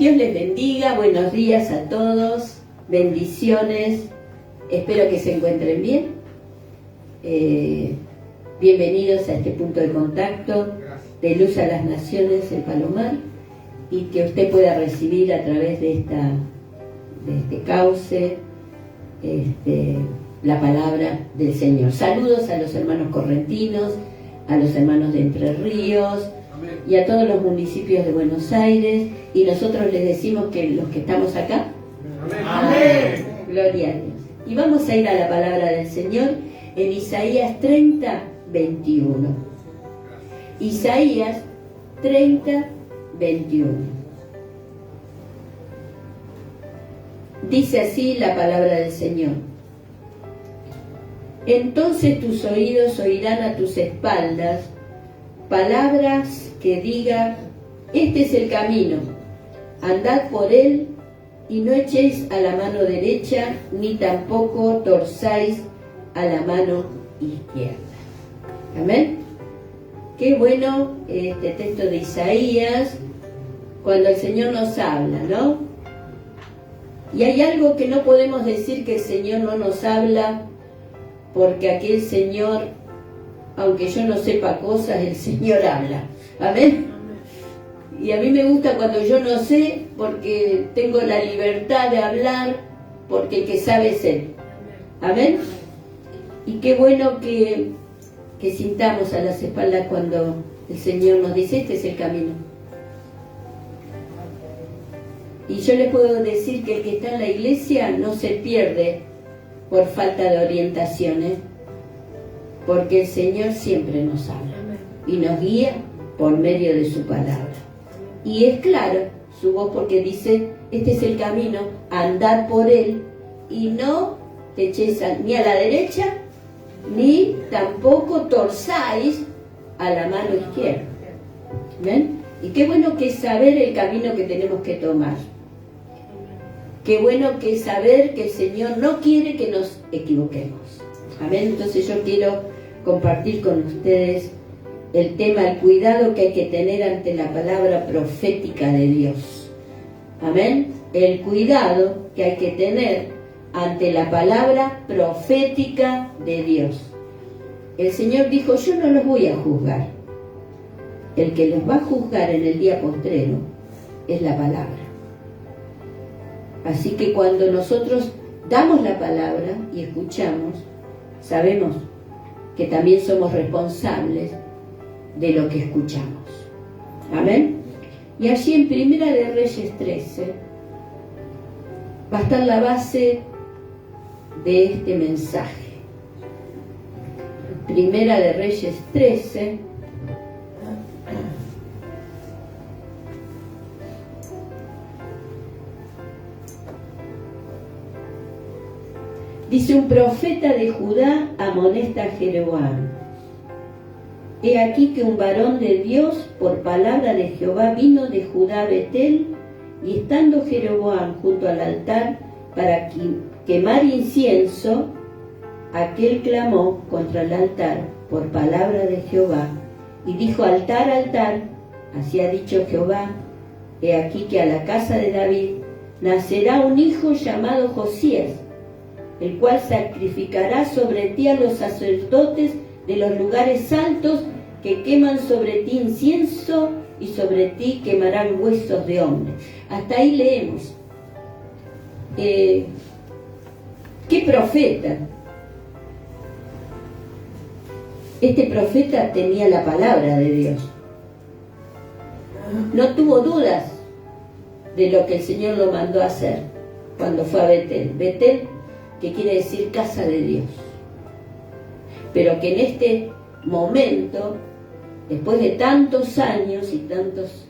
Dios les bendiga, buenos días a todos, bendiciones, espero que se encuentren bien. Bienvenidos a este punto de contacto de Luz a las Naciones, el Palomar, y que usted pueda recibir a través de este cauce la palabra del Señor. Saludos a los hermanos correntinos, a los hermanos de Entre Ríos y a todos los municipios de Buenos Aires, y nosotros les decimos que los que estamos acá, amén. Gloria a Dios. Y vamos a ir a la palabra del Señor en Isaías 30, 21. Isaías 30, 21. Dice así la palabra del Señor: entonces tus oídos oirán a tus espaldas palabras que diga, este es el camino, andad por él, y no echéis a la mano derecha, ni tampoco torzáis a la mano izquierda. Amén. Qué bueno este texto de Isaías, cuando el Señor nos habla, ¿no? Y hay algo que no podemos decir que el Señor no nos habla, porque aquí el Señor, aunque yo no sepa cosas, el Señor habla. Amén. Y a mí me gusta cuando yo no sé, porque tengo la libertad de hablar, porque el que sabe es Él. Amén. Y qué bueno que sintamos a las espaldas cuando el Señor nos dice, este es el camino. Y yo les puedo decir que el que está en la iglesia no se pierde por falta de orientaciones, porque el Señor siempre nos habla y nos guía por medio de su palabra. Y es claro su voz, porque dice, este es el camino, andad por él, y no te echéis ni a la derecha, ni tampoco torzáis a la mano izquierda. ¿Ven? Y qué bueno que es saber el camino que tenemos que tomar. Qué bueno que es saber que el Señor no quiere que nos equivoquemos. Amén. Entonces yo quiero compartir con ustedes el tema, el cuidado que hay que tener ante la palabra profética de Dios. Amén. El cuidado que hay que tener ante la palabra profética de Dios. El Señor dijo, yo no los voy a juzgar. El que los va a juzgar en el día postrero es la palabra. Así que cuando nosotros damos la palabra y escuchamos, sabemos que también somos responsables de lo que escuchamos. Amén. Y allí en Primera de Reyes 13 va a estar la base de este mensaje. Primera de Reyes 13. Dice, un profeta de Judá amonesta a Jeroboam. He aquí que un varón de Dios, por palabra de Jehová, vino de Judá a Betel, y estando Jeroboam junto al altar para quemar incienso, aquel clamó contra el altar por palabra de Jehová, y dijo, altar, altar, así ha dicho Jehová, he aquí que a la casa de David nacerá un hijo llamado Josías, el cual sacrificará sobre ti a los sacerdotes de los lugares altos, que queman sobre ti incienso, y sobre ti quemarán huesos de hombres. Hasta ahí leemos. ¿Qué profeta? Este profeta tenía la palabra de Dios. No tuvo dudas de lo que el Señor lo mandó a hacer cuando fue a Betel. Betel, que quiere decir casa de Dios. Pero que en este momento, después de tantos años y tantos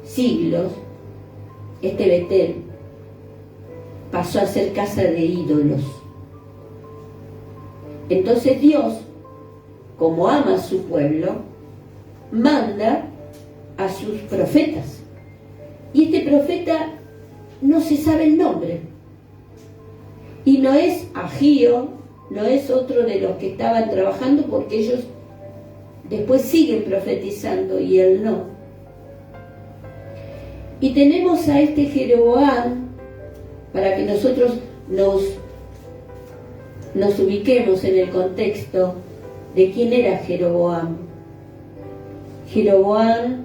siglos, este Betel pasó a ser casa de ídolos. Entonces Dios, como ama a su pueblo, manda a sus profetas. Y este profeta no se sabe el nombre. Y no es Agío, no es otro de los que estaban trabajando, porque ellos después siguen profetizando y él no. Y tenemos a este Jeroboam, para que nosotros nos ubiquemos en el contexto de quién era Jeroboam. Jeroboam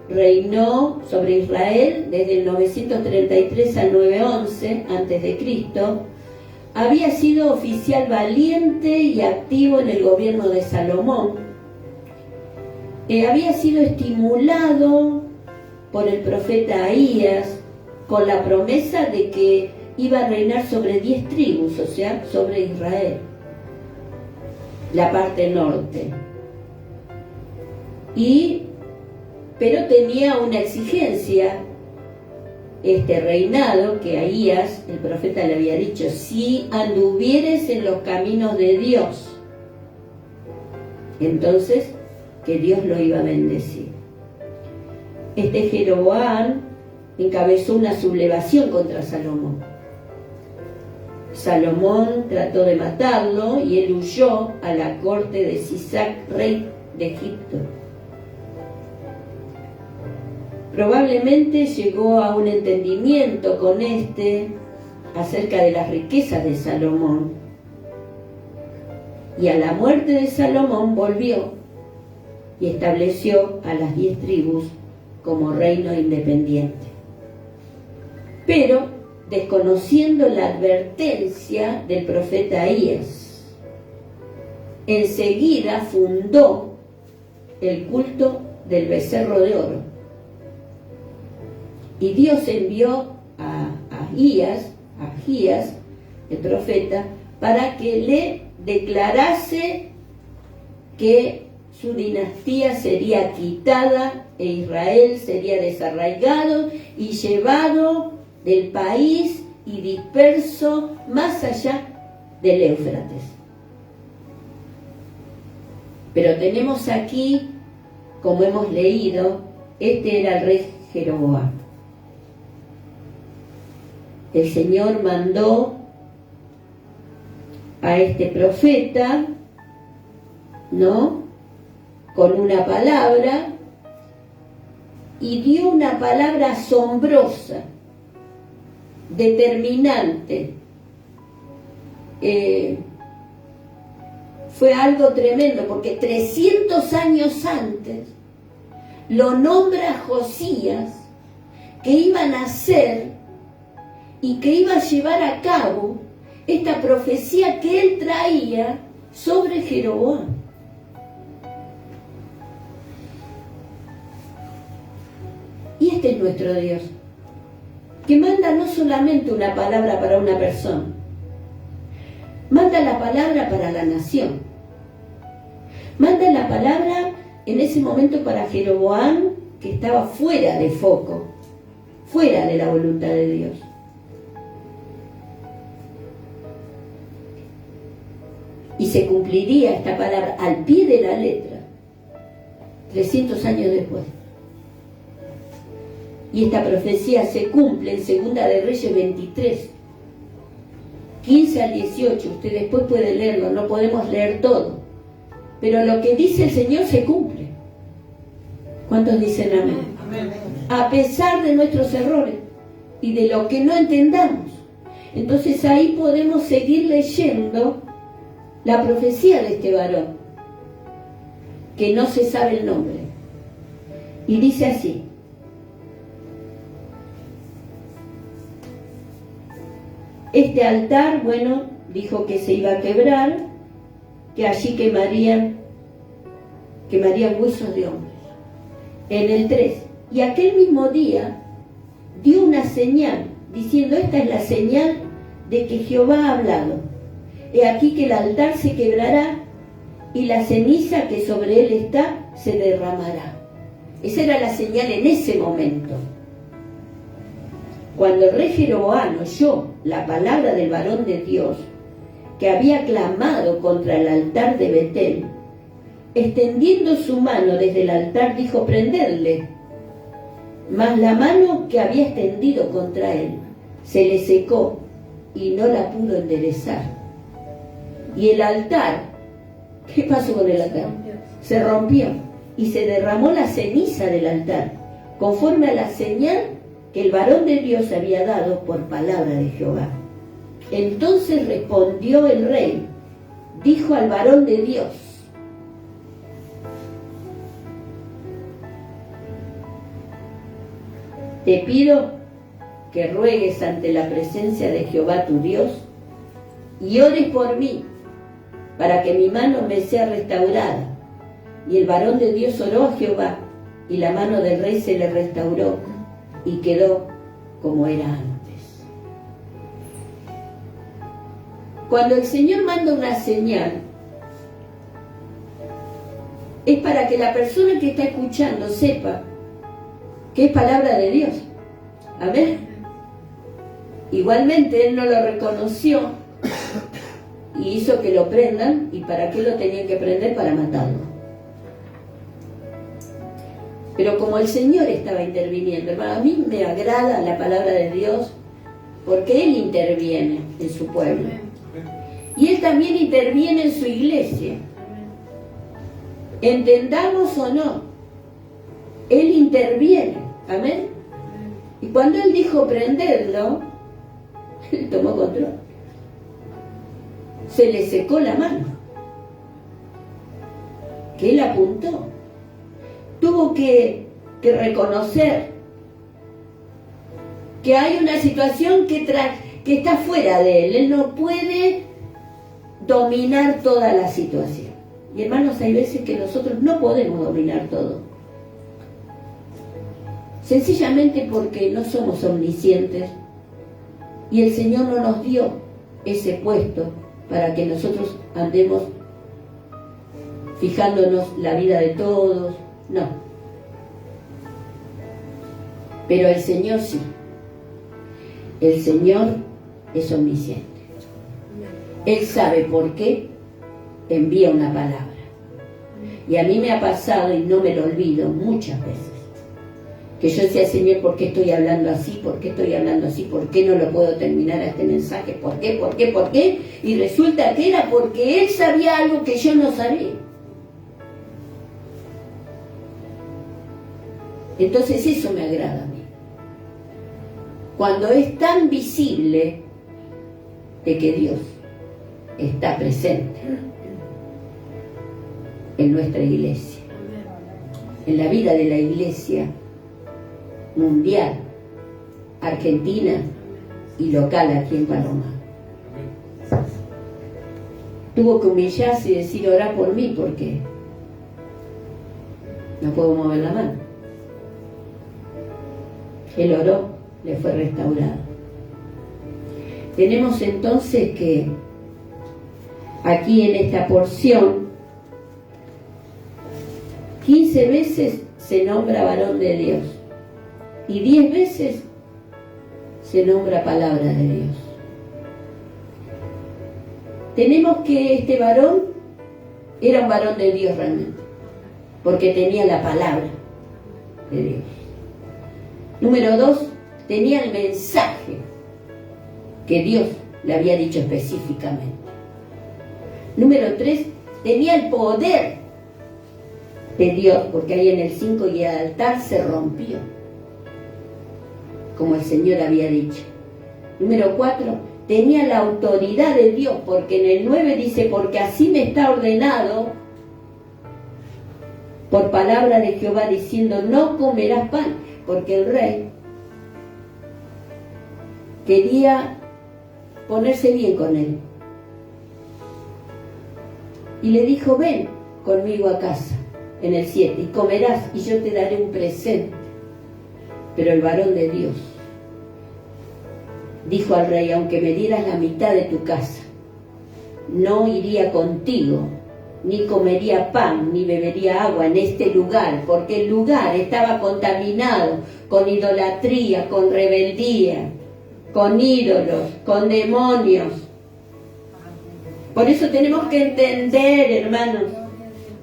reinó sobre Israel desde el 933 al 911 a.C. Había sido oficial valiente y activo en el gobierno de Salomón. Había sido estimulado por el profeta Ahías con la promesa de que iba a reinar sobre 10 tribus, o sea, sobre Israel, la parte norte. Pero tenía una exigencia este reinado, que Ahías, el profeta, le había dicho: si anduvieres en los caminos de Dios, entonces que Dios lo iba a bendecir. Este Jeroboam encabezó una sublevación contra Salomón. Salomón trató de matarlo y él huyó a la corte de Sisac, rey de Egipto. Probablemente llegó a un entendimiento con acerca de las riquezas de Salomón. Y a la muerte de Salomón volvió y estableció a las 10 tribus como reino independiente. Pero desconociendo la advertencia del profeta Ahías, enseguida fundó el culto del becerro de oro. Y Dios envió a Ahías, el profeta, para que le declarase que su dinastía sería quitada e Israel sería desarraigado y llevado del país y disperso más allá del Éufrates. Pero tenemos aquí, como hemos leído, este era el rey Jeroboam. El Señor mandó a este profeta, ¿no?, con una palabra, y dio una palabra asombrosa, determinante. Fue algo tremendo, porque 300 años antes lo nombra Josías, que iba a nacer y que iba a llevar a cabo esta profecía que él traía sobre Jeroboam. Y este es nuestro Dios, que manda no solamente una palabra para una persona, manda la palabra para la nación, manda la palabra en ese momento para Jeroboam, que estaba fuera de foco, fuera de la voluntad de Dios. Y se cumpliría esta palabra al pie de la letra 300 años después. Y esta profecía se cumple en Segunda de Reyes 23, 15 al 18. Usted después puede leerlo, no podemos leer todo. Pero lo que dice el Señor se cumple. ¿Cuántos dicen amén? Amén. A pesar de nuestros errores y de lo que no entendamos. Entonces ahí podemos seguir leyendo la profecía de este varón, que no se sabe el nombre. Y dice así: este altar, dijo que se iba a quebrar, que allí quemarían huesos de hombres. En el 3, y aquel mismo día dio una señal, diciendo: esta es la señal de que Jehová ha hablado. He aquí que el altar se quebrará y la ceniza que sobre él está se derramará. Esa era la señal en ese momento. Cuando el rey Jeroboam oyó la palabra del varón de Dios, que había clamado contra el altar de Betel, extendiendo su mano desde el altar, dijo: prendedle. Mas la mano que había extendido contra él se le secó y no la pudo enderezar. Y el altar, ¿qué pasó con el altar? Se rompió y se derramó la ceniza del altar, conforme a la señal que el varón de Dios había dado por palabra de Jehová. Entonces respondió el rey, dijo al varón de Dios: te pido que ruegues ante la presencia de Jehová tu Dios y ores por mí, para que mi mano me sea restaurada. Y el varón de Dios oró a Jehová, y la mano del rey se le restauró, y quedó como era antes. Cuando el Señor manda una señal, es para que la persona que está escuchando sepa que es palabra de Dios. Amén. Igualmente él no lo reconoció y hizo que lo prendan. ¿Y para qué lo tenían que prender? Para matarlo. Pero como el Señor estaba interviniendo, hermano, a mí me agrada la palabra de Dios porque Él interviene en su pueblo. Y Él también interviene en su iglesia. Entendamos o no, Él interviene. Amén. Y cuando Él dijo prenderlo, Él tomó control. Se le secó la mano que Él apuntó. Tuvo que reconocer que hay una situación que está fuera de Él. Él no puede dominar toda la situación. Y hermanos, hay veces que nosotros no podemos dominar todo. Sencillamente porque no somos omniscientes y el Señor no nos dio ese puesto para que nosotros andemos fijándonos la vida de todos. No. Pero el Señor sí. El Señor es omnisciente. Él sabe por qué envía una palabra. Y a mí me ha pasado, y no me lo olvido, muchas veces, que yo decía: Señor, ¿por qué estoy hablando así? ¿Por qué estoy hablando así? ¿Por qué no lo puedo terminar a este mensaje? ¿Por qué? ¿Por qué? ¿Por qué? Y resulta que era porque Él sabía algo que yo no sabía. Entonces eso me agrada a mí. Cuando es tan visible de que Dios está presente en nuestra iglesia, en la vida de la iglesia mundial, argentina y local aquí en Palomar. Tuvo que humillarse y decir: orá por mí, porque no puedo mover la mano. Él oró, le fue restaurado. Tenemos entonces que aquí en esta porción 15 veces se nombra varón de Dios y 10 veces se nombra palabra de Dios. Tenemos que este varón era un varón de Dios realmente, porque tenía la palabra de Dios. Número 2, tenía el mensaje que Dios le había dicho específicamente. Número 3, tenía el poder de Dios, porque ahí en el 5 y el altar se rompió, como el Señor había dicho. Número 4, tenía la autoridad de Dios, porque en el 9 dice: porque así me está ordenado por palabra de Jehová, diciendo: no comerás pan. Porque el rey quería ponerse bien con él. Y le dijo: ven conmigo a casa, en el 7, y comerás, y yo te daré un presente. Pero el varón de Dios dijo al rey: aunque me dieras la mitad de tu casa, no iría contigo, ni comería pan, ni bebería agua en este lugar, porque el lugar estaba contaminado con idolatría, con rebeldía, con ídolos, con demonios. Por eso tenemos que entender, hermanos,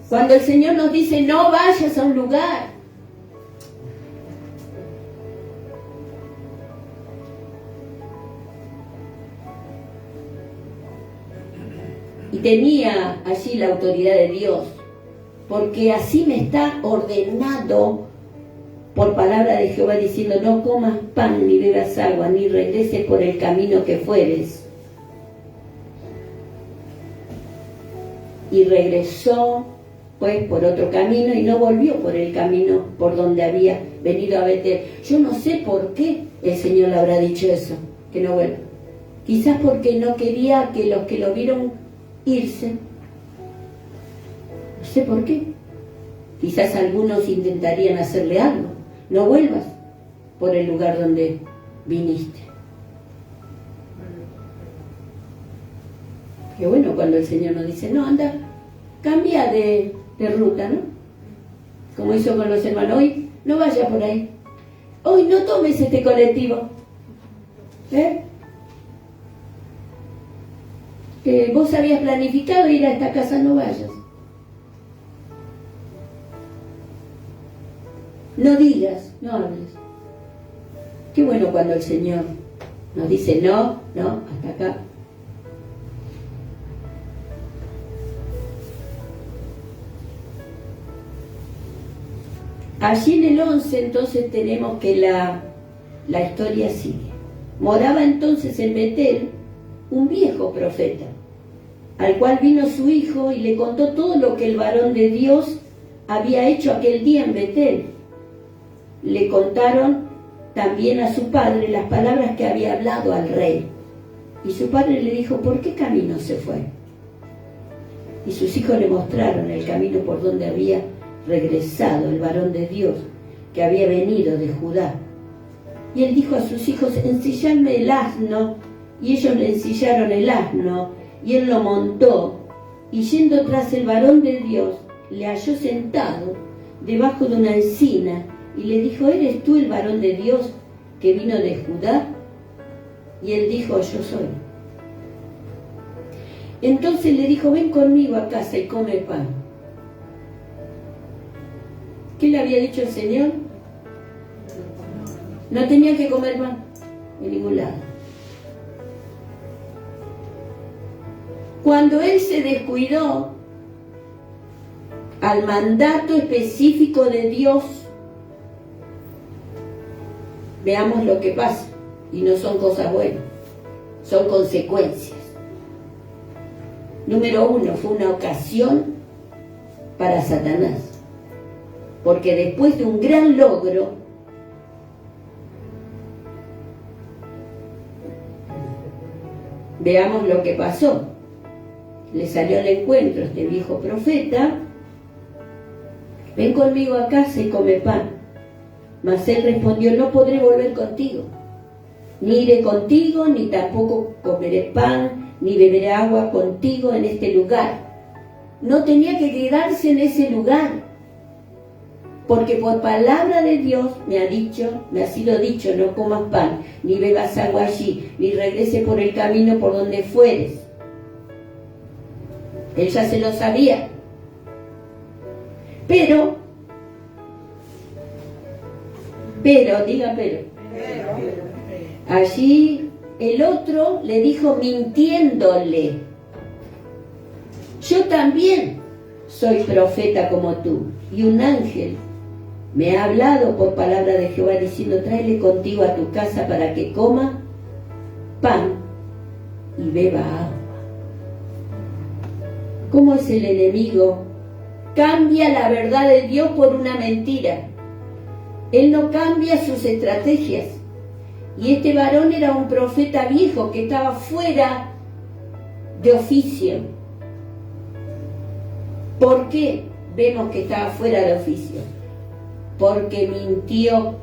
cuando el Señor nos dice: no vayas a un lugar, y tenía allí la autoridad de Dios, porque así me está ordenado por palabra de Jehová, diciendo: no comas pan, ni bebas agua, ni regreses por el camino que fueres. Y regresó pues por otro camino y no volvió por el camino por donde había venido a Betel. Yo no sé por qué el Señor le habrá dicho eso, que no vuelva. Quizás porque no quería que los que lo vieron irse. No sé por qué. Quizás algunos intentarían hacerle algo. No vuelvas por el lugar donde viniste. Qué bueno cuando el Señor nos dice: no, anda, cambia de ruta, ¿no? Como hizo con los hermanos: hoy no vaya por ahí, hoy no tomes este colectivo, que vos habías planificado ir a esta casa, no vayas. No digas, no hables. Qué bueno cuando el Señor nos dice: no, hasta acá. Allí en el 11 entonces tenemos que la historia sigue. Moraba entonces en Betel un viejo profeta, al cual vino su hijo y le contó todo lo que el varón de Dios había hecho aquel día en Betel. Le contaron también a su padre las palabras que había hablado al rey. Y su padre le dijo: ¿por qué camino se fue? Y sus hijos le mostraron el camino por donde había regresado el varón de Dios, que había venido de Judá. Y él dijo a sus hijos: ensilladme el asno. Y ellos le ensillaron el asno, y él lo montó, y yendo tras el varón de Dios, le halló sentado debajo de una encina, y le dijo: ¿eres tú el varón de Dios que vino de Judá? Y él dijo: yo soy. Entonces le dijo: ven conmigo a casa y come pan. ¿Qué le había dicho el Señor? No tenía que comer pan en ningún lado. Cuando él se descuidó al mandato específico de Dios, veamos lo que pasa. Y no son cosas buenas, son consecuencias. Número 1, fue una ocasión para Satanás. Porque después de un gran logro, veamos lo que pasó. Le salió al encuentro este viejo profeta: ven conmigo a casa y come pan. Mas él respondió: no podré volver contigo, ni iré contigo, ni tampoco comeré pan, ni beberé agua contigo en este lugar. No tenía que quedarse en ese lugar, porque por palabra de Dios me ha sido dicho: no comas pan, ni bebas agua allí, ni regreses por el camino por donde fueres. Él ya se lo sabía. Pero, diga pero. Allí el otro le dijo mintiéndole: yo también soy profeta como tú, y un ángel me ha hablado por palabra de Jehová diciendo: tráele contigo a tu casa para que coma pan y beba agua. ¿Cómo es el enemigo? Cambia la verdad de Dios por una mentira. Él no cambia sus estrategias. Y este varón era un profeta viejo que estaba fuera de oficio. ¿Por qué vemos que estaba fuera de oficio? Porque mintió,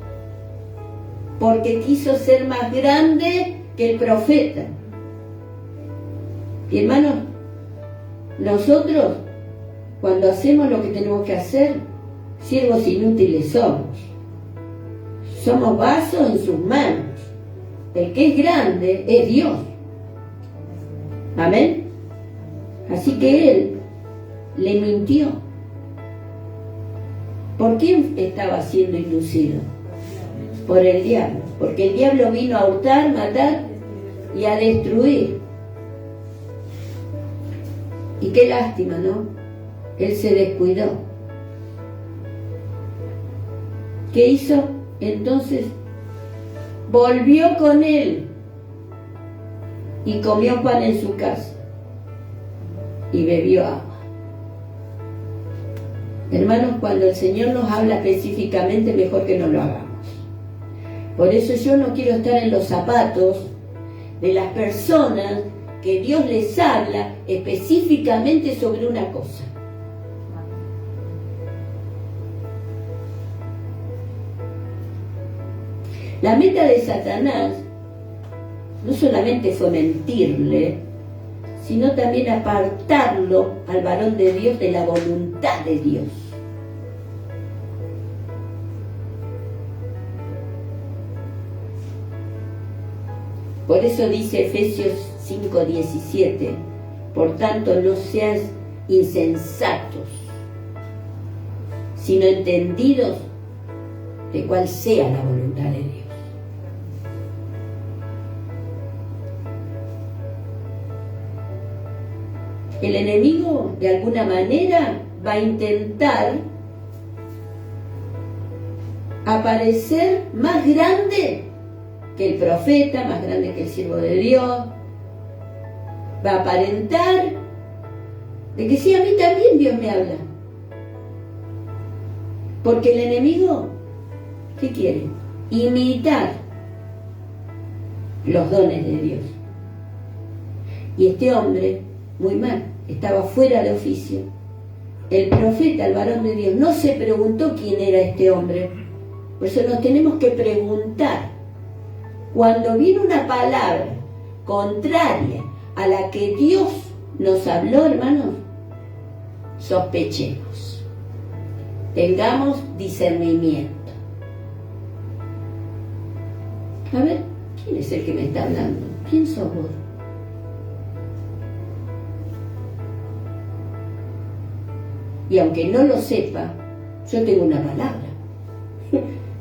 porque quiso ser más grande que el profeta. Y hermanos, nosotros, cuando hacemos lo que tenemos que hacer, siervos inútiles somos. Somos vasos en sus manos. El que es grande es Dios. Amén. Así que él le mintió. ¿Por quién estaba siendo inducido? Por el diablo. Porque el diablo vino a hurtar, matar y a destruir. Y qué lástima, ¿no? Él se descuidó. ¿Qué hizo? Entonces volvió con él y comió pan en su casa y bebió agua. Hermanos, cuando el Señor nos habla específicamente, mejor que no lo hagamos. Por eso yo no quiero estar en los zapatos de las personas que Dios les habla específicamente sobre una cosa. La meta de Satanás no solamente fue mentirle, sino también apartarlo al varón de Dios de la voluntad de Dios. Por eso dice Efesios 5:17, por tanto no seas insensatos, sino entendidos de cuál sea la voluntad de Dios. El enemigo, de alguna manera, va a intentar aparecer más grande que el profeta, más grande que el siervo de Dios. Va a aparentar de que sí, a mí también Dios me habla. Porque el enemigo, ¿qué quiere? Imitar los dones de Dios. Y este hombre, muy mal, estaba fuera de oficio. El profeta, el varón de Dios, no se preguntó quién era este hombre. Por eso nos tenemos que preguntar. Cuando viene una palabra contraria a la que Dios nos habló, hermanos, sospechemos. Tengamos discernimiento. A ver, ¿quién es el que me está hablando? ¿Quién sos vos? Y aunque no lo sepa, yo tengo una palabra.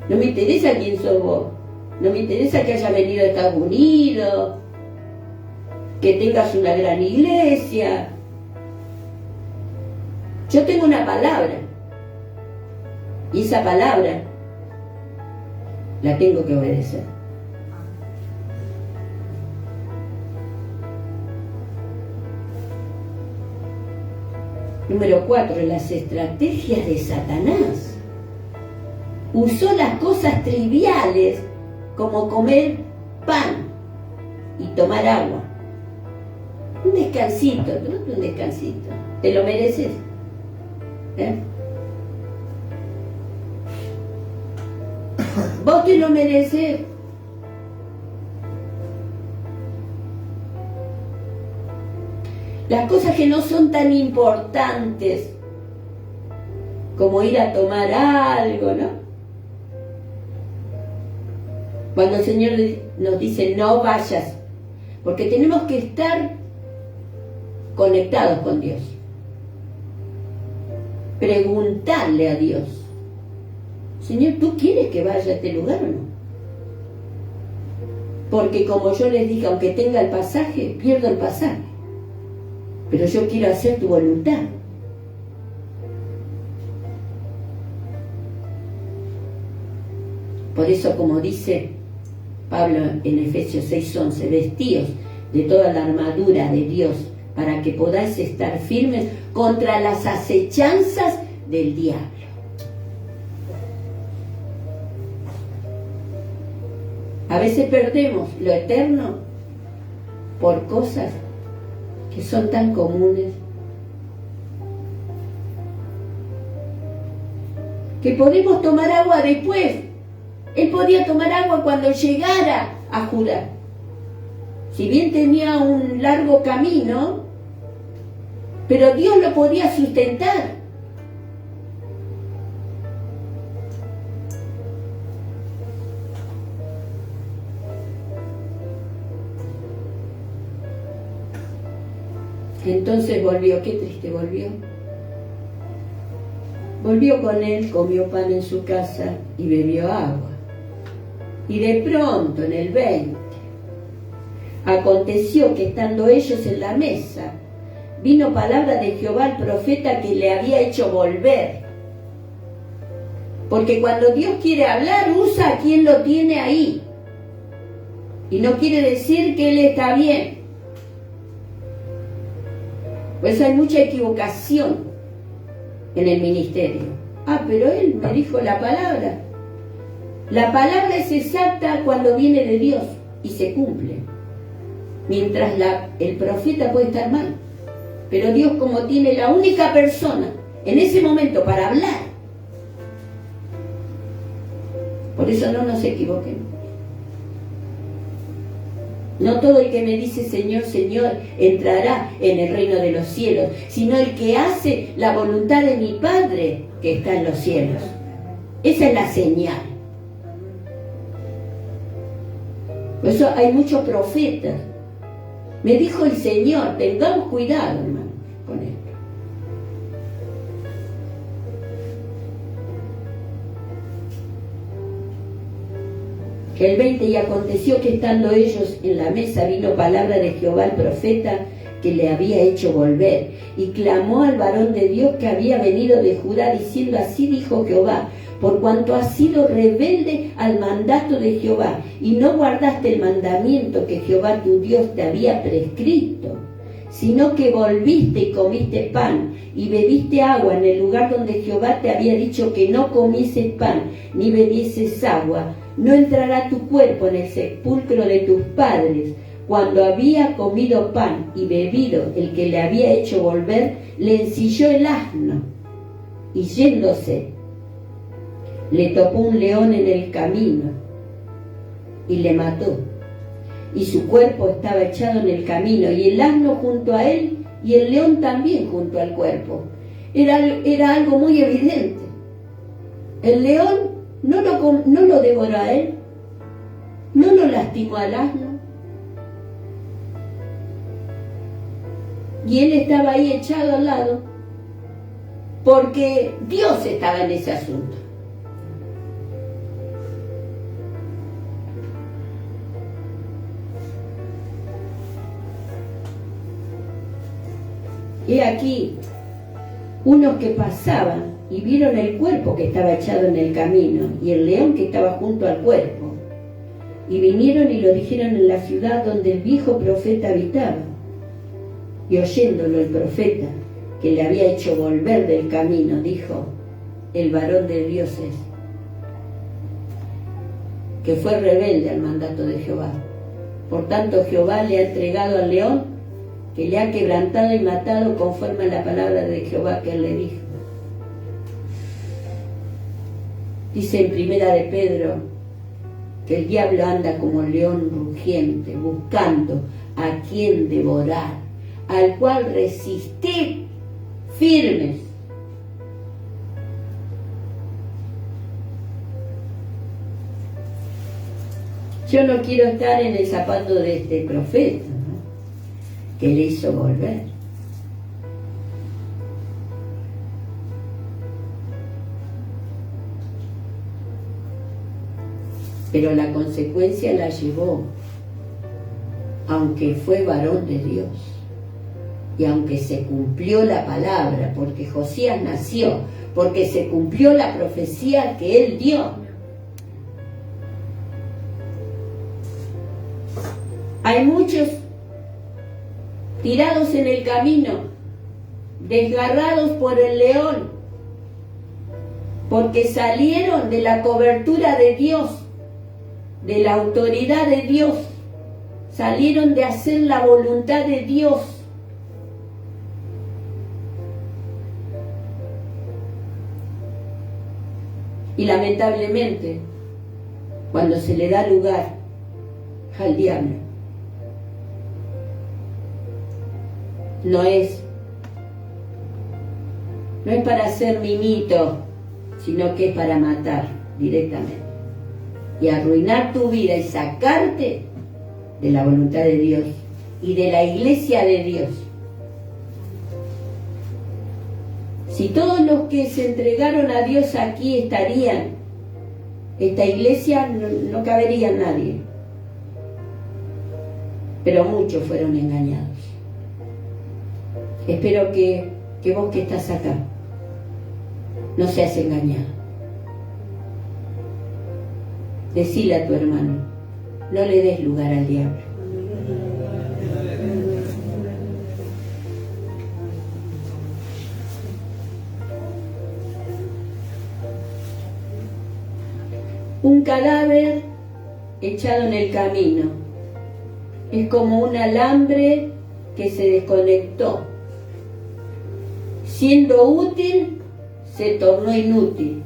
No me interesa quién sos vos. No me interesa que hayas venido a Estados Unidos, que tengas una gran iglesia. Yo tengo una palabra. Y esa palabra la tengo que obedecer. Número 4, las estrategias de Satanás. Usó las cosas triviales como comer pan y tomar agua. Un descansito, ¿no? Un descansito. ¿Te lo mereces? ¿Vos te lo mereces? Las cosas que no son tan importantes como ir a tomar algo, ¿no? Cuando el Señor nos dice no vayas, porque tenemos que estar conectados con Dios. Preguntarle a Dios, Señor, ¿tú quieres que vaya a este lugar o no? Porque como yo les dije, aunque tenga el pasaje, pierdo el pasaje. Pero yo quiero hacer tu voluntad. Por eso, como dice Pablo en Efesios 6:11, vestíos de toda la armadura de Dios para que podáis estar firmes contra las acechanzas del diablo. A veces perdemos lo eterno por cosas que son tan comunes, que podemos tomar agua después. Él podía tomar agua cuando llegara a Judá. Si bien tenía un largo camino, pero Dios lo podía sustentar. Entonces volvió, qué triste volvió. Volvió con él, comió pan en su casa y bebió agua. Y de pronto, en el 20, aconteció que estando ellos en la mesa, vino palabra de Jehová al profeta que le había hecho volver. Porque cuando Dios quiere hablar, usa a quien lo tiene ahí. Y no quiere decir que Él está bien. Por eso hay mucha equivocación en el ministerio. Ah, pero Él me dijo la palabra. La palabra es exacta cuando viene de Dios y se cumple. Mientras el profeta puede estar mal. Pero Dios, como tiene la única persona en ese momento para hablar, por eso no nos equivoquemos. No todo el que me dice Señor, Señor entrará en el reino de los cielos, sino el que hace la voluntad de mi Padre que está en los cielos. Esa es la señal. Por eso hay muchos profetas. Me dijo el Señor, tengamos cuidado, hermano, con esto. El 20, y aconteció que estando ellos en la mesa, vino palabra de Jehová al profeta que le había hecho volver, y clamó al varón de Dios que había venido de Judá, diciendo: así dijo Jehová, por cuanto has sido rebelde al mandato de Jehová, y no guardaste el mandamiento que Jehová tu Dios te había prescrito, sino que volviste y comiste pan, y bebiste agua en el lugar donde Jehová te había dicho que no comieses pan, ni bebieses agua, no entrará tu cuerpo en el sepulcro de tus padres. Cuando había comido pan y bebido el que le había hecho volver, le ensilló el asno, y yéndose, le topó un león en el camino, y le mató. Y su cuerpo estaba echado en el camino, y el asno junto a él, y el león también junto al cuerpo. Era algo muy evidente. El león no lo devoró a él, no lo lastimó al asno, y él estaba ahí echado al lado, porque Dios estaba en ese asunto. He aquí unos que pasaban y vieron el cuerpo que estaba echado en el camino y el león que estaba junto al cuerpo, y vinieron y lo dijeron en la ciudad donde el viejo profeta habitaba. Y oyéndolo el profeta, que le había hecho volver del camino, dijo: el varón de Dios es, que fue rebelde al mandato de Jehová. Por tanto Jehová le ha entregado al león, que le ha quebrantado y matado conforme a la palabra de Jehová que él le dijo. Dice en Primera de Pedro que el diablo anda como león rugiente, buscando a quien devorar, al cual resistid firmes. Yo no quiero estar en el zapato de este profeta, ¿no?, que le hizo volver. Pero la consecuencia la llevó, aunque fue varón de Dios y aunque se cumplió la palabra, porque Josías nació, porque se cumplió la profecía que él dio. Hay muchos tirados en el camino, desgarrados por el león, porque salieron de la cobertura de Dios, de la autoridad de Dios, salieron de hacer la voluntad de Dios. Y lamentablemente, cuando se le da lugar al diablo, no es para hacer mimito, sino que es para matar directamente y arruinar tu vida y sacarte de la voluntad de Dios y de la iglesia de Dios. Si todos los que se entregaron a Dios aquí estarían, esta iglesia no cabería nadie, pero muchos fueron engañados. Espero que vos que estás acá no seas engañado, Decile a tu hermano, no le des lugar al diablo. Un cadáver echado en el camino es como un alambre que se desconectó. Siendo útil, se tornó inútil.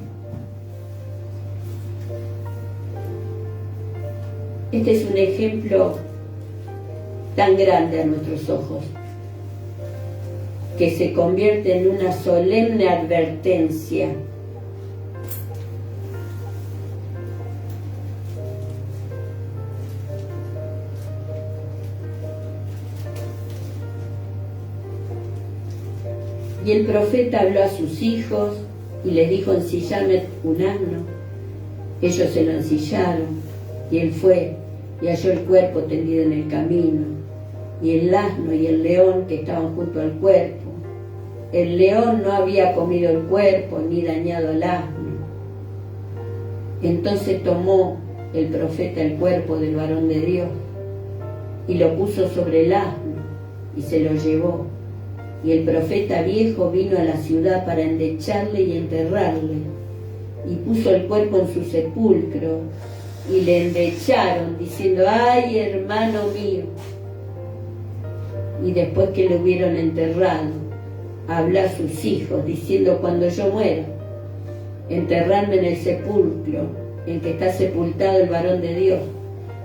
Este es un ejemplo tan grande a nuestros ojos, que se convierte en una solemne advertencia. Y el profeta habló a sus hijos y les dijo: ensilladme un asno. Ellos se lo ensillaron, y él fue y halló el cuerpo tendido en el camino, y el asno y el león que estaban junto al cuerpo. El león no había comido el cuerpo ni dañado al asno. Entonces tomó el profeta el cuerpo del varón de Dios y lo puso sobre el asno y se lo llevó. Y el profeta viejo vino a la ciudad para endecharle y enterrarle, y puso el cuerpo en su sepulcro, y le endecharon, diciendo: ¡ay, hermano mío! Y después que lo hubieron enterrado, habló a sus hijos, diciendo: cuando yo muera, enterradme en el sepulcro en que está sepultado el varón de Dios,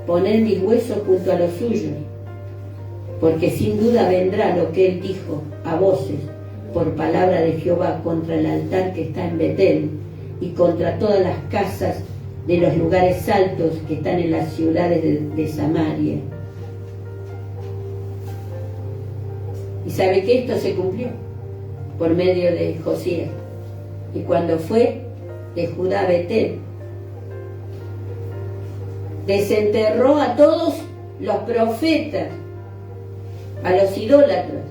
poned mis huesos junto a los suyos, porque sin duda vendrá lo que él dijo a voces por palabra de Jehová contra el altar que está en Betel y contra todas las casas de los lugares altos que están en las ciudades de Samaria. Y sabe que esto se cumplió por medio de Josías. Y cuando fue de Judá a Betel, desenterró a todos los profetas, a los idólatras,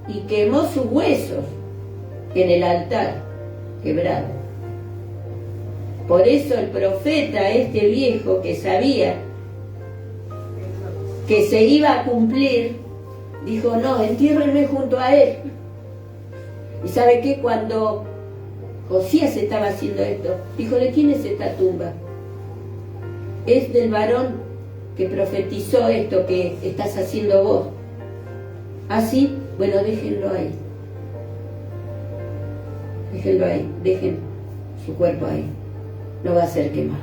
y quemó sus huesos en el altar quebrado. Por eso el profeta, este viejo que sabía que se iba a cumplir, dijo: no, entiérrenme junto a él. Y sabe que cuando Josías estaba haciendo esto, dijo: ¿de quién es esta tumba? Es del varón que profetizó esto que estás haciendo vos. Así, bueno, déjenlo ahí. Déjenlo ahí, dejen su cuerpo ahí. No va a ser quemado.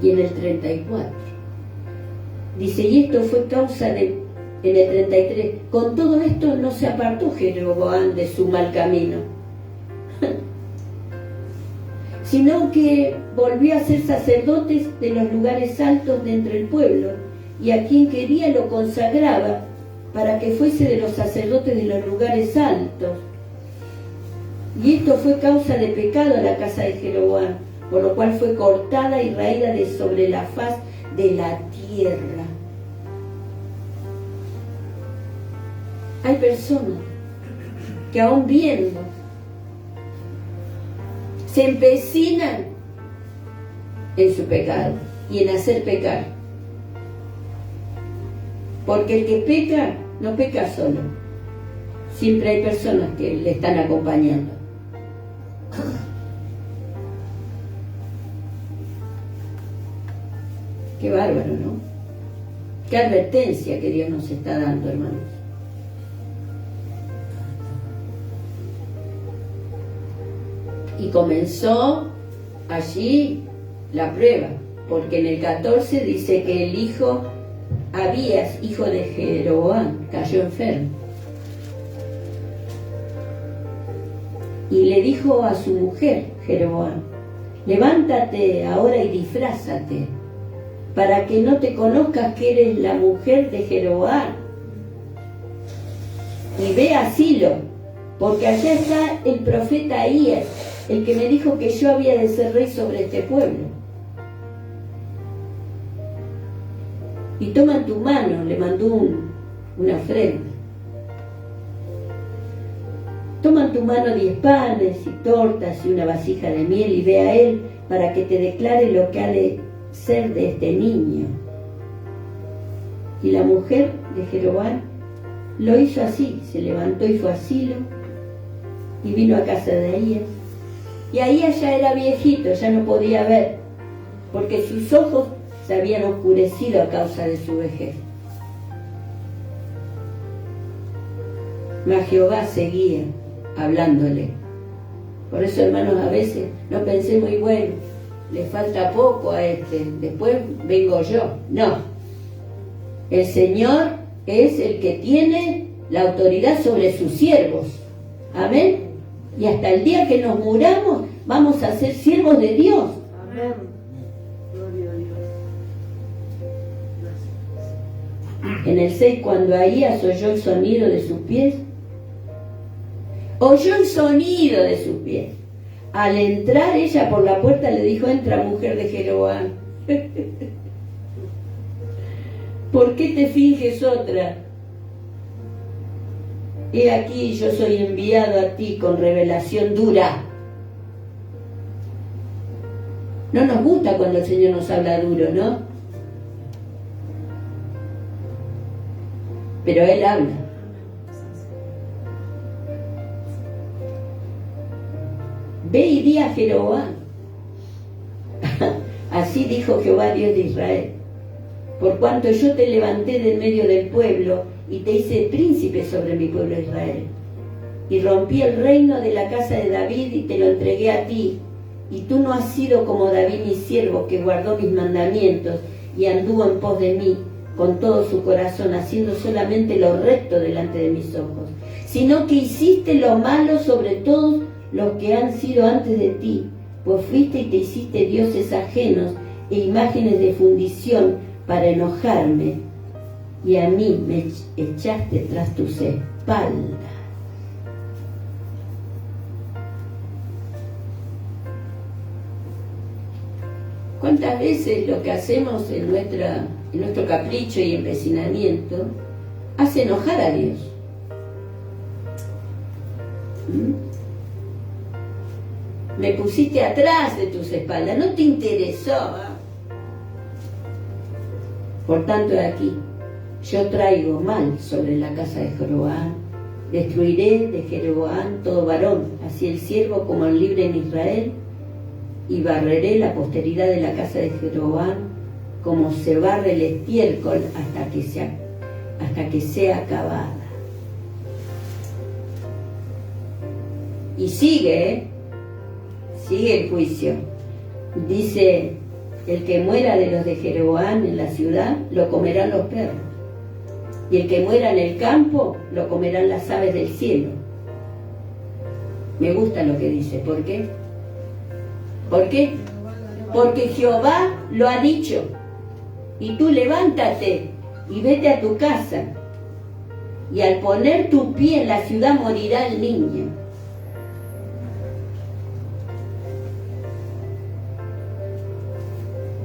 Y en el 34 dice: y esto fue causa de, en el 33, con todo esto no se apartó Jeroboam de su mal camino, sino que volvió a ser sacerdote de los lugares altos de entre el pueblo, y a quien quería lo consagraba para que fuese de los sacerdotes de los lugares altos. Y esto fue causa de pecado a la casa de Jeroboam, por lo cual fue cortada y raída de sobre la faz de la tierra. Hay personas que aún viendo se empecinan en su pecado y en hacer pecar. Porque el que peca, no peca solo. Siempre hay personas que le están acompañando. Qué bárbaro, ¿no? Qué advertencia que Dios nos está dando, hermanos. Y comenzó allí la prueba, porque en el 14 dice que el hijo Abías, hijo de Jeroboam, cayó enfermo. Y le dijo a su mujer, Jeroboam: levántate ahora y disfrázate, para que no te conozcas que eres la mujer de Jeroboam. Y ve a Silo, porque allá está el profeta Ahías, el que me dijo que yo había de ser rey sobre este pueblo. Y toma en tu mano, le mandó una ofrenda. tu mano 10 panes y tortas y una vasija de miel y ve a él para que te declare lo que ha de ser de este niño. Y la mujer de Jeroboam lo hizo así, se levantó y fue a Silo y vino a casa de Ahías. Y Ahías ya era viejito, ya no podía ver, porque sus ojos se habían oscurecido a causa de su vejez. Mas Jehová seguía hablándole. Por eso, hermanos, a veces no pensemos, y bueno, le falta poco a este, después vengo yo. No. El Señor es el que tiene la autoridad sobre sus siervos. Amén. Y hasta el día que nos muramos, vamos a ser siervos de Dios. Amén. Gloria a Dios. Gracias. En el 6, cuando Ahías oyó el sonido de sus pies, oyó el sonido de sus pies. Al entrar ella por la puerta le dijo: entra, mujer de Jeroboam. ¿Por qué te finges otra? He aquí, yo soy enviado a ti con revelación dura. No nos gusta cuando el Señor nos habla duro, ¿no? Pero Él habla. Ve y di a Jeroboam. Así dijo Jehová, Dios de Israel: por cuanto yo te levanté de en medio del pueblo y te hice príncipe sobre mi pueblo Israel, y rompí el reino de la casa de David y te lo entregué a ti, y tú no has sido como David mi siervo, que guardó mis mandamientos y anduvo en pos de mí con todo su corazón, haciendo solamente lo recto delante de mis ojos, sino que hiciste lo malo sobre todos los que han sido antes de ti, pues fuiste y te hiciste dioses ajenos e imágenes de fundición para enojarme, y a mí me echaste tras tus espaldas. ¿Cuántas veces lo que hacemos en nuestro capricho y empecinamiento hace enojar a Dios? Me pusiste atrás de tus espaldas, no te interesó. Por tanto, aquí yo traigo mal sobre la casa de Jeroboam. Destruiré de Jeroboam todo varón, así el siervo como el libre en Israel, y barreré la posteridad de la casa de Jeroboam como se barre el estiércol hasta que sea acabada. Y sigue el juicio. Dice: el que muera de los de Jeroboam en la ciudad, lo comerán los perros. Y el que muera en el campo, lo comerán las aves del cielo. Me gusta lo que dice. ¿Por qué? ¿Por qué? Porque Jehová lo ha dicho. Y tú levántate y vete a tu casa. Y al poner tu pie en la ciudad morirá el niño.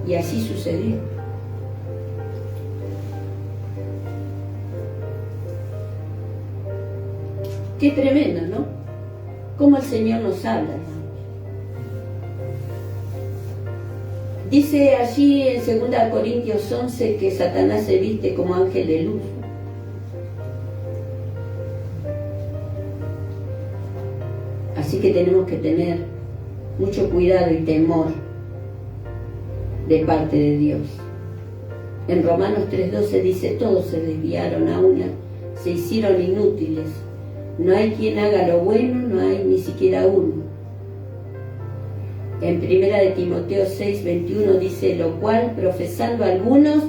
Y así sucedió. Qué tremendo, ¿no? Cómo el Señor nos habla. Dice allí en 2 Corintios 11 que Satanás se viste como ángel de luz. Así que tenemos que tener mucho cuidado y temor de parte de Dios. En Romanos 3:12 dice: todos se desviaron a una, se hicieron inútiles. No hay quien haga lo bueno, no hay ni siquiera uno. En 1 Timoteo 6:21 dice: lo cual, profesando algunos,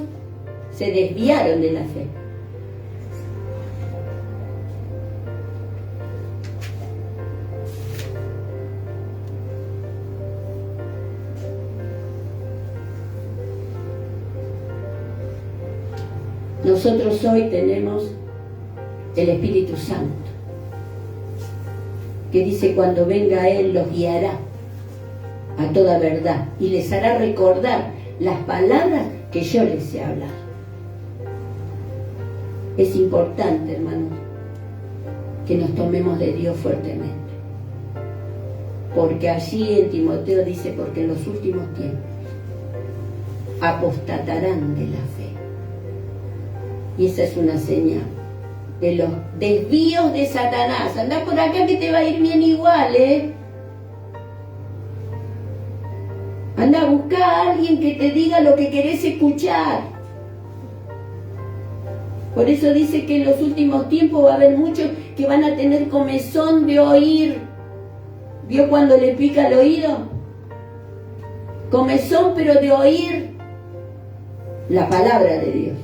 se desviaron de la fe. Nosotros hoy tenemos el Espíritu Santo, que dice: cuando venga Él los guiará a toda verdad y les hará recordar las palabras que yo les he hablado. Es importante, hermanos, que nos tomemos de Dios fuertemente. porque allí en Timoteo dice, porque en los últimos tiempos apostatarán de la fe. Y esa es una señal de los desvíos de Satanás. Andá por acá que te va a ir bien igual, Anda a buscar a alguien que te diga lo que querés escuchar. Por eso dice que en los últimos tiempos va a haber muchos que van a tener comezón de oír. ¿Vio cuando le pica el oído? Comezón, pero de oír la palabra de Dios.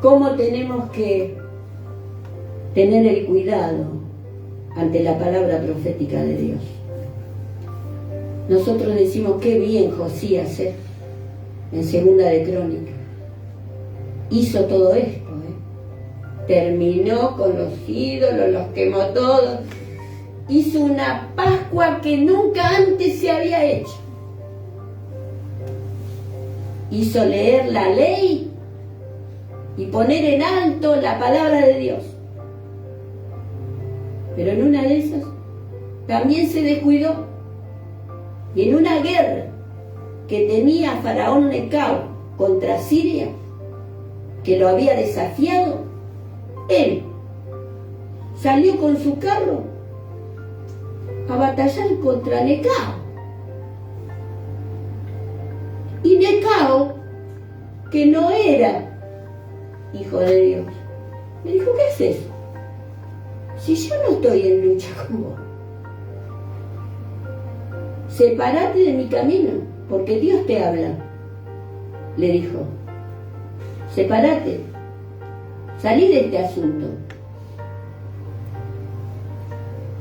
¿Cómo tenemos que tener el cuidado ante la palabra profética de Dios? Nosotros decimos qué bien Josías, en Segunda de Crónicas hizo todo esto, terminó con los ídolos, los quemó todos, hizo una Pascua que nunca antes se había hecho, hizo leer la ley y poner en alto la palabra de Dios. Pero en una de esas también se descuidó, y en una guerra que tenía Faraón Necao contra Siria, que lo había desafiado, él salió con su carro a batallar contra Necao. Y Necao, que no era hijo de Dios, le dijo, ¿qué haces? Si yo no estoy en lucha con vos, sepárate de mi camino, porque Dios te habla. Le dijo, sepárate, salí de este asunto.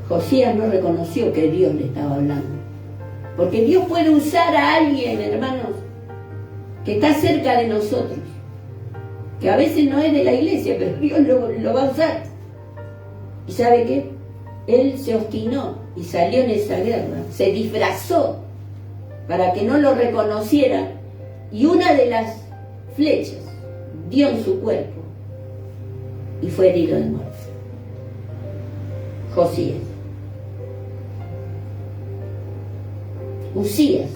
Josías no reconoció que Dios le estaba hablando, porque Dios puede usar a alguien, hermanos, que está cerca de nosotros, que a veces no es de la iglesia, pero Dios lo va a usar. ¿Y sabe qué? Él se obstinó y salió en esa guerra, se disfrazó para que no lo reconocieran, y una de las flechas dio en su cuerpo y fue herido de muerte. Josías. Usías,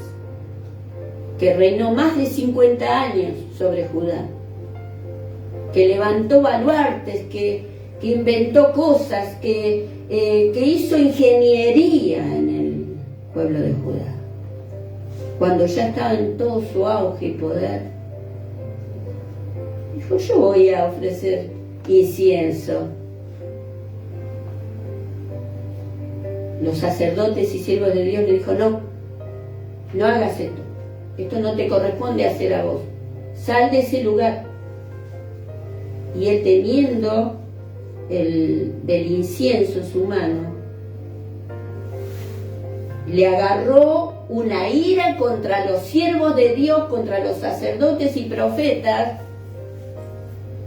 que reinó más de 50 años sobre Judá, que levantó baluartes, que inventó cosas, que hizo ingeniería en el pueblo de Judá. Cuando ya estaba en todo su auge y poder, dijo, yo voy a ofrecer incienso. Los sacerdotes y siervos de Dios le dijo, no hagas esto no te corresponde hacer a vos, sal de ese lugar. Y él, teniendo del incienso en su mano, le agarró una ira contra los siervos de Dios, contra los sacerdotes y profetas,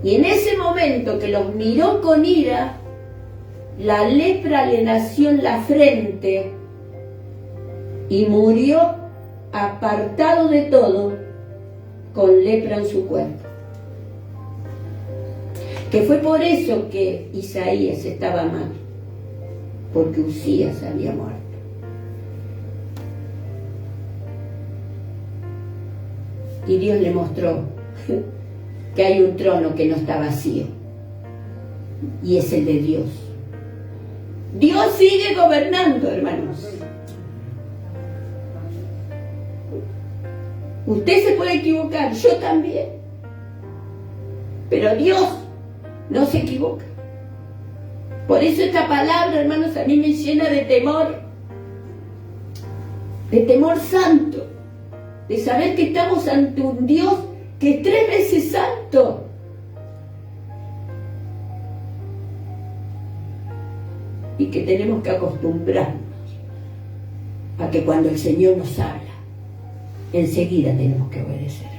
y en ese momento que los miró con ira, la lepra le nació en la frente y murió apartado de todo, con lepra en su cuerpo. Que fue por eso que Isaías estaba mal, porque Usías había muerto. Y Dios le mostró que hay un trono que no está vacío, y es el de Dios. Dios sigue gobernando, hermanos. Usted se puede equivocar, yo también, pero Dios no se equivoca. Por eso esta palabra, hermanos, a mí me llena de temor santo, de saber que estamos ante un Dios que es 3 veces santo. Y que tenemos que acostumbrarnos a que cuando el Señor nos habla, enseguida tenemos que obedecer.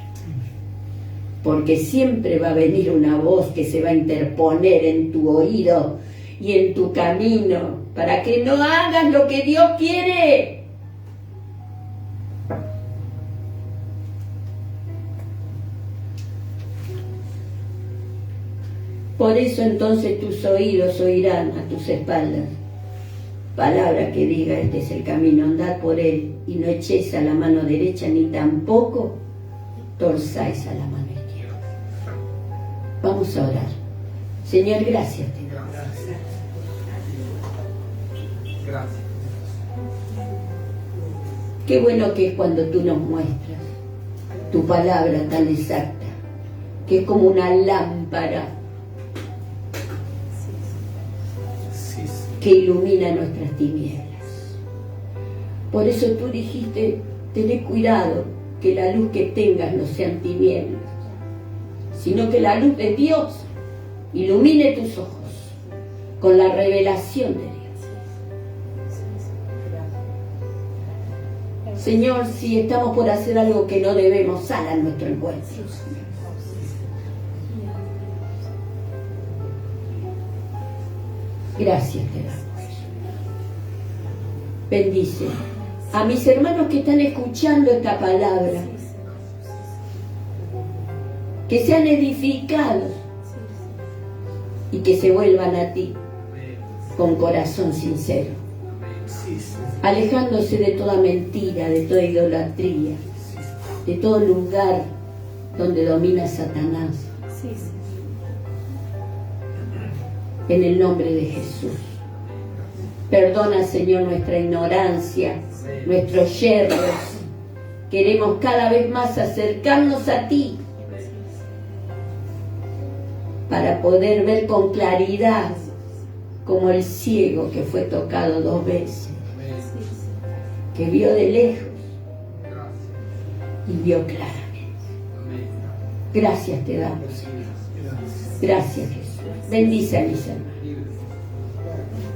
Porque siempre va a venir una voz que se va a interponer en tu oído y en tu camino para que no hagas lo que Dios quiere. Por eso entonces tus oídos oirán a tus espaldas palabra que diga: este es el camino, andad por él, y no echéis a la mano derecha ni tampoco torzáis a la mano izquierda. Vamos a orar. Señor, gracias te doy. Gracias. Qué bueno que es cuando tú nos muestras tu palabra tan exacta, que es como una lámpara que ilumina nuestras tinieblas. Por eso tú dijiste: tené cuidado que la luz que tengas no sean tinieblas, sino que la luz de Dios ilumine tus ojos con la revelación de Dios. Señor, si estamos por hacer algo que no debemos, sal a nuestro encuentro. Gracias te damos. Bendice a mis hermanos que están escuchando esta palabra, que sean edificados y que se vuelvan a ti con corazón sincero, alejándose de toda mentira, de toda idolatría, de todo lugar donde domina Satanás. En el nombre de Jesús. Perdona, Señor, nuestra ignorancia, nuestros yerros. Queremos cada vez más acercarnos a ti para poder ver con claridad, como el ciego que fue tocado 2 veces, que vio de lejos y vio claramente. Gracias te damos, Señor. Gracias, Jesús. Bendice a mis hermanos.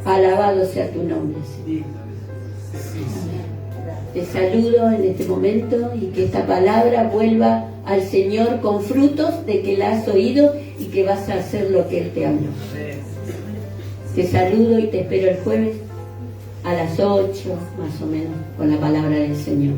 Alabado sea tu nombre, Señor. Amén. Te saludo en este momento y que esta palabra vuelva al Señor con frutos de que la has oído y que vas a hacer lo que Él te habló. Te saludo y te espero el jueves a las 8, más o menos, con la palabra del Señor.